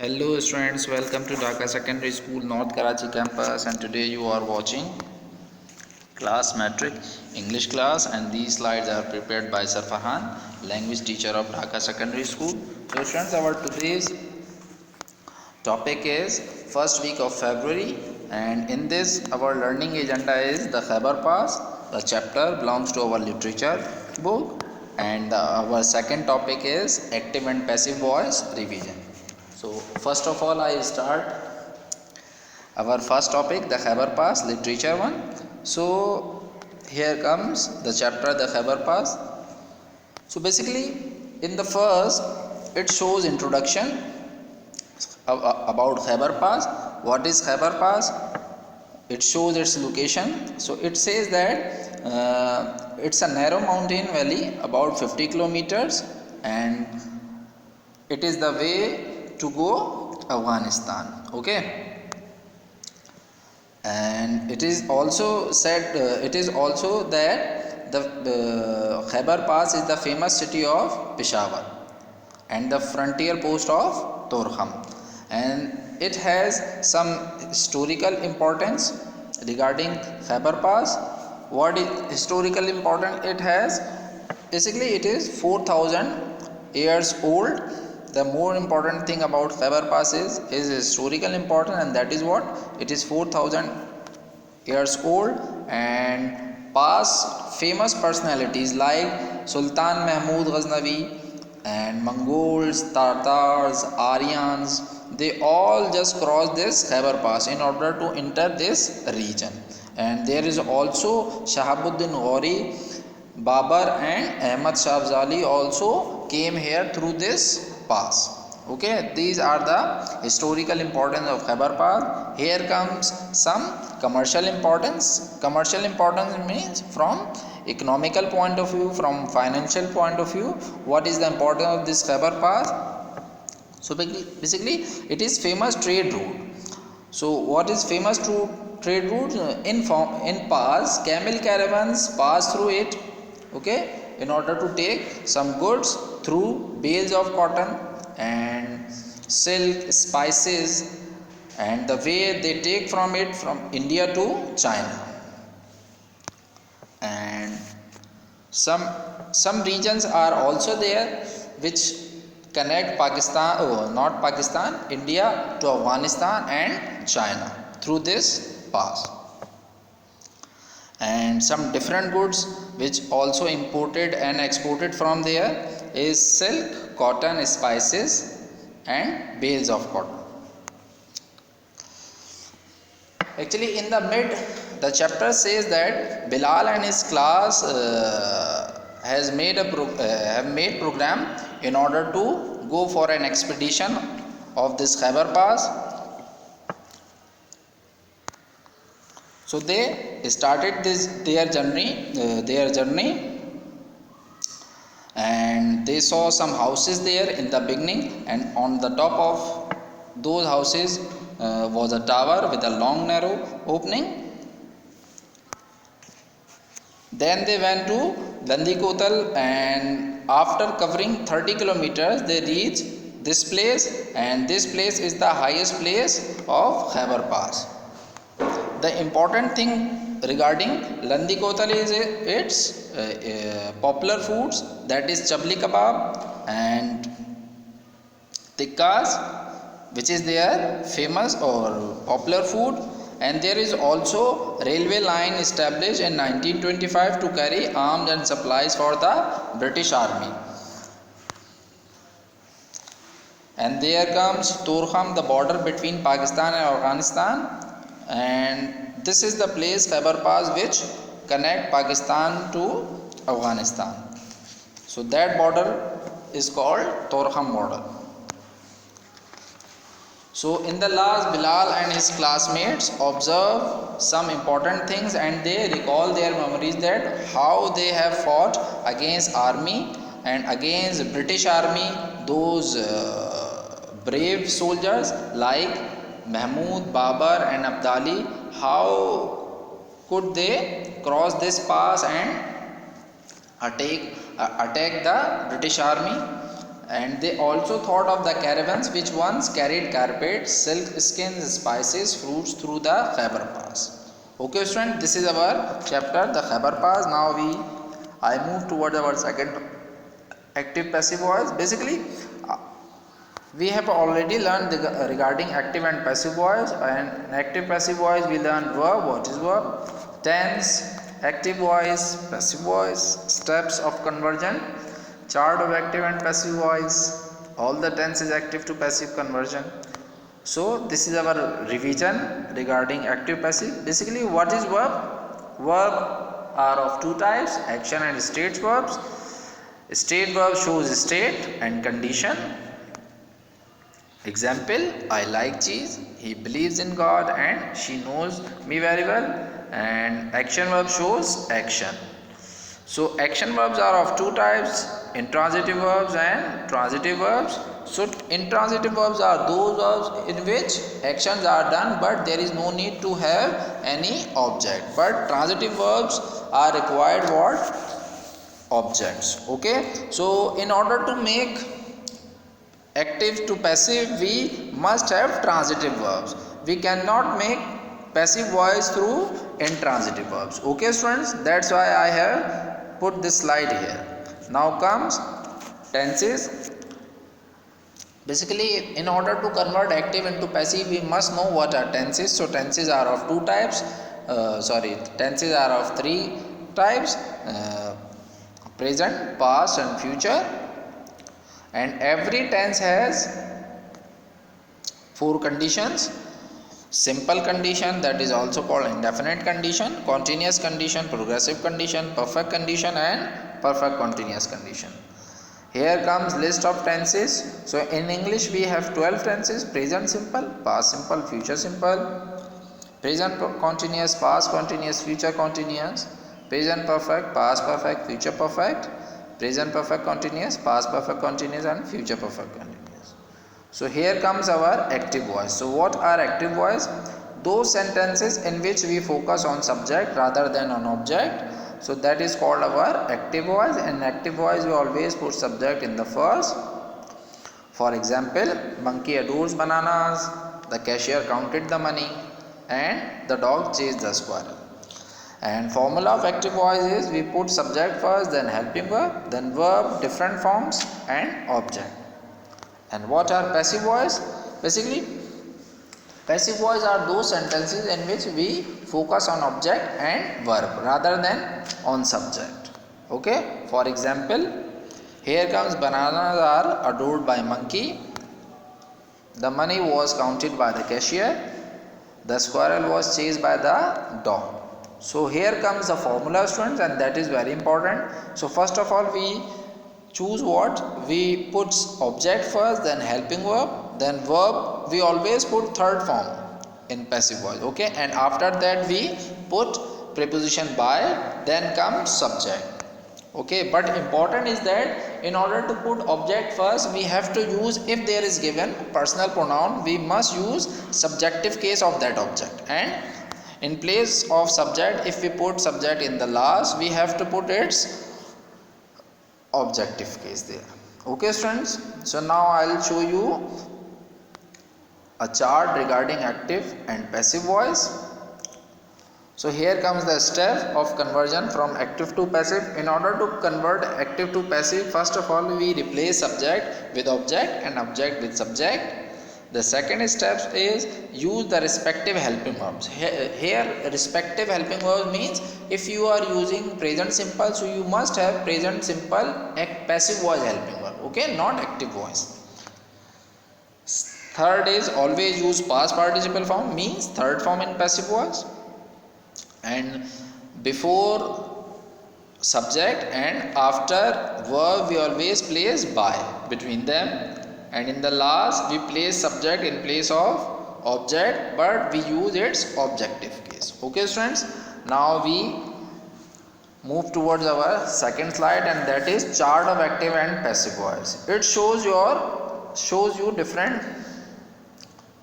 Hello students, welcome to Dhaka Secondary School, North Karachi campus, and today you are watching class metric English class, and these slides are prepared by Sir Farhan, language teacher of Dhaka Secondary School. So students, our today's topic is first week of February, and in this our learning agenda is the Khyber Pass. The chapter belongs to our literature book, and our second topic is active and passive voice revision. So first of all, I start our first topic, the Khyber Pass, literature one. So here comes the chapter, the Khyber Pass. So basically, in the first, it shows introduction about Khyber Pass. What is Khyber Pass? It shows its location. So it says that it's a narrow mountain valley about 50 kilometers, and it is the way to go Afghanistan. Okay, and it is also said it is also that the Khyber Pass is the famous city of Peshawar and the frontier post of Torkham, and it has some historical importance regarding Khyber Pass. What is historical important? It has basically it is 4,000 years old. The more important thing about Khyber Pass is historical important, and that is what it is 4,000 years old, and past famous personalities like Sultan Mahmud Ghaznavi and Mongols, Tatars, Aryans, they all just crossed this Khyber Pass in order to enter this region. And there is also Shahabuddin Ghori, Babar and Ahmad Shah Afzali also came here through this pass. Okay, these are the historical importance of Khyber Pass. Here comes some commercial importance. Commercial importance means from economical point of view, from financial point of view, what is the importance of this Khyber Pass? So basically it is famous trade route. So what is famous trade route? In pass, camel caravans pass through it, okay, in order to take some goods through bales of cotton and silk, spices, and the way they take from it from India to China. And some regions are also there which connect India to Afghanistan and China through this pass. And some different goods which also imported and exported from there is silk, cotton, spices, and bales of cotton. Actually, in the mid, the chapter says that Bilal and his class have made program in order to go for an expedition of this Khyber Pass. So they started their journey, and they saw some houses there in the beginning, and on the top of those houses was a tower with a long narrow opening. Then they went to Landikotal, and after covering 30 kilometers they reached this place, and this place is the highest place of Khyber Pass. The important thing regarding Landikotal is its popular foods, that is chabli kebab and tikkas, which is their famous or popular food. And there is also railway line established in 1925 to carry arms and supplies for the British Army. And there comes Torkham, the border between Pakistan and Afghanistan, and this is the place Khyber Pass which connect Pakistan to Afghanistan. So that border is called Torkham border. So in the last, Bilal and his classmates observe some important things, and they recall their memories that how they have fought against army and against British army, those brave soldiers like Mahmud, Babar and Abdali. How could they cross this pass and attack the British army? And they also thought of the caravans which once carried carpets, silk skins, spices, fruits through the Khyber Pass. Okay, student, this is our chapter, the Khyber Pass. Now I move towards our second active passive voice. Basically, we have already learned regarding active and passive voice. And active passive voice, we learned verb, what is verb, tense, active voice, passive voice, steps of conversion, chart of active and passive voice, all the tense is active to passive conversion. So this is our revision regarding active passive. Basically, what is verb? Verb are of two types, action and state verbs. State verb shows state and condition. Example, I like cheese, he believes in God, and she knows me very well. And action verb shows action. So action verbs are of two types, intransitive verbs and transitive verbs. So intransitive verbs are those verbs in which actions are done but there is no need to have any object. But transitive verbs are required what? Objects. Okay. So in order to make active to passive, we must have transitive verbs. We cannot make passive voice through intransitive verbs. Okay, students, that's why I have put this slide here. Now comes tenses. Basically, in order to convert active into passive, we must know what are tenses. So tenses are of two types. Tenses are of three types: present, past, and future. And every tense has four conditions: simple condition, that is also called indefinite condition, continuous condition, progressive condition, perfect condition, and perfect continuous condition. Here comes list of tenses. So in English we have 12 tenses: present simple, past simple, future simple, present continuous, past continuous, future continuous, present perfect, past perfect, future perfect, present perfect continuous, past perfect continuous, and future perfect continuous. So here comes our active voice. So what are active voice? Those sentences in which we focus on subject rather than on object. So that is called our active voice. In active voice we always put subject in the first. For example, monkey adores bananas, the cashier counted the money, and the dog chased the squirrel. And formula of active voice is we put subject first, then helping verb, then verb, different forms, and object. And what are passive voice? Basically, passive voice are those sentences in which we focus on object and verb rather than on subject. Okay. For example, here comes bananas are adored by monkey, the money was counted by the cashier, the squirrel was chased by the dog. So here comes the formula, students, and that is very important. So first of all we choose what? We put object first, then helping verb, then verb. We always put third form in passive voice. Okay, and after that we put preposition by, then comes subject. Okay, but important is that in order to put object first, we have to use, if there is given personal pronoun, we must use subjective case of that object, and in place of subject, if we put subject in the last, we have to put its objective case there. Okay, students. So now I will show you a chart regarding active and passive voice. So here comes the step of conversion from active to passive. In order to convert active to passive, first of all we replace subject with object and object with subject. The second step is use the respective helping verbs. Here respective helping verbs means if you are using present simple, so you must have present simple passive voice helping verb. Okay, not active voice. Third is always use past participle form, means third form in passive voice. And before subject and after verb we always place by between them. And in the last we place subject in place of object, but we use its objective case. Okay, students. Now we move towards our second slide, and that is chart of active and passive voice. It shows you different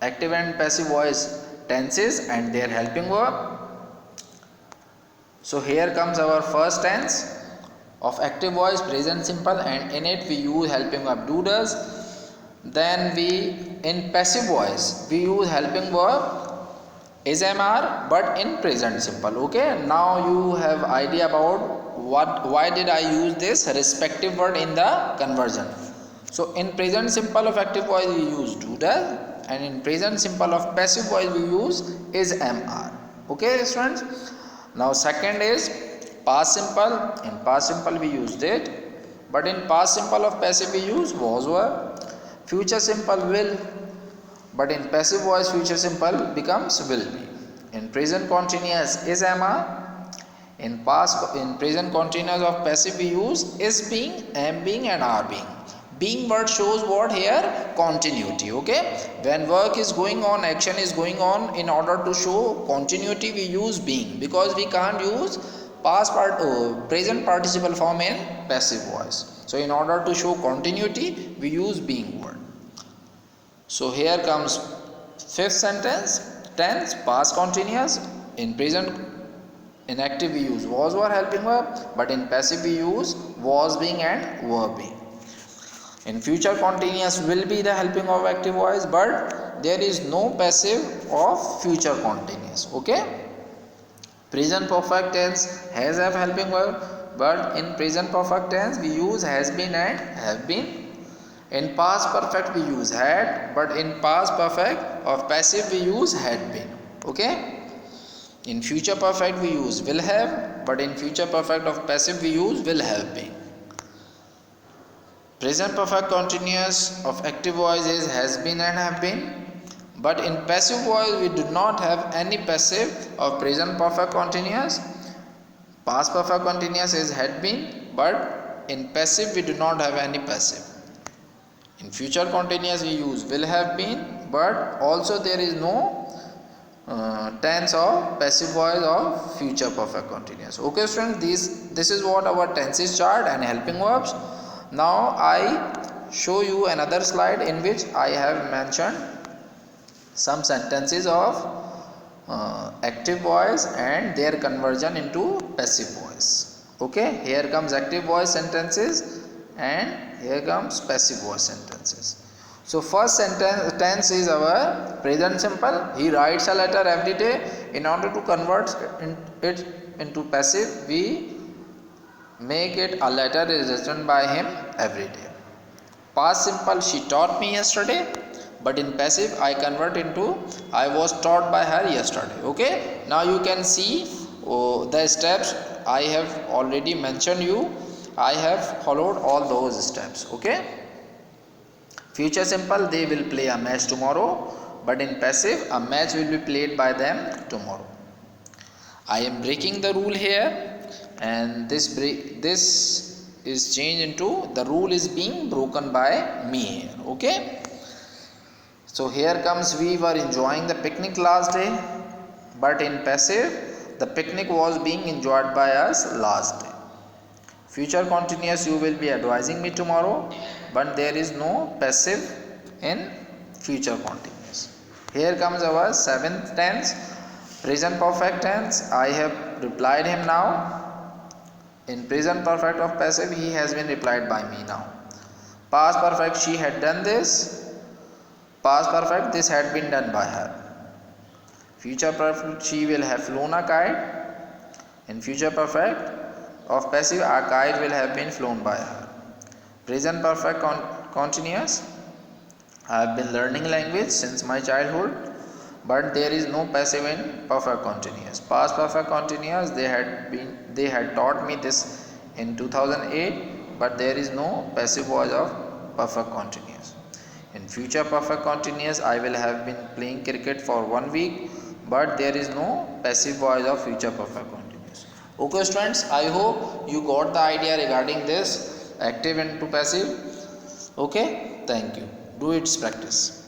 active and passive voice tenses and their helping verb. So here comes our first tense of active voice present simple, and in it we use helping verb do does. Then we in passive voice we use helping verb is mr but in present simple. Okay, now you have idea about why did I use this respective word in the conversion. So in present simple of active voice we use do does, and in present simple of passive voice we use is mr. Okay students, now second is past simple. In past simple we use did, but in past simple of passive we use was were. Future simple will, but in passive voice future simple becomes will be. In present continuous is mr. In present continuous of passive we use is being, am being and are being. Being word shows what here? Continuity. Okay, when work is going on, action is going on, in order to show continuity we use being, because we can't use present participle form in passive voice. So in order to show continuity we use being word. So here comes fifth sentence, tense past continuous. In present in active we use was were helping verb, but in passive we use was being and were being. In future continuous will be the helping of active voice, but there is no passive of future continuous. Okay, present perfect tense has have helping verb, but in present perfect tense we use has been and have been. In past perfect we use had, but in past perfect of passive we use had been. Okay, in future perfect we use will have, but in future perfect of passive we use will have been. Present perfect continuous of active voice is has been and have been, but in passive voice we do not have any passive of present perfect continuous. Past perfect continuous is had been, but in passive we do not have any passive. In future continuous we use will have been, but also there is no tense of passive voice of future perfect continuous. Okay students, this is what our tenses chart and helping verbs. Now I show you another slide in which I have mentioned some sentences of active voice and their conversion into passive voice. Okay, here comes active voice sentences and here comes passive voice sentences. So first tense is our present simple. He writes a letter every day. In order to convert it into passive, we make it a letter is written by him every day. Past simple, she taught me yesterday, but in passive I convert into I was taught by her yesterday. Okay, now you can see the steps I have already mentioned you. I have followed all those steps. Okay, future simple, they will play a match tomorrow, but in passive a match will be played by them tomorrow. I am breaking the rule here, and this is changed into the rule is being broken by me here. Okay, so here comes we were enjoying the picnic last day, but in passive the picnic was being enjoyed by us last day. Future continuous, you will be advising me tomorrow, but there is no passive in future continuous. Here comes our seventh tense, present perfect tense. I have replied him now. In present perfect of passive, he has been replied by me now. Past perfect, she had done this. Past perfect, this had been done by her. Future perfect, she will have flown a kite. In future perfect of passive, a kite will have been flown by her. Present perfect continuous, I have been learning language since my childhood, but there is no passive in perfect continuous. Past perfect continuous, they had taught me this in 2008, but there is no passive voice of perfect continuous. In future perfect continuous, I will have been playing cricket for 1 week, but there is no passive voice of future perfect continuous. Okay students, I hope you got the idea regarding this active into passive. Okay, thank you. Do its practice.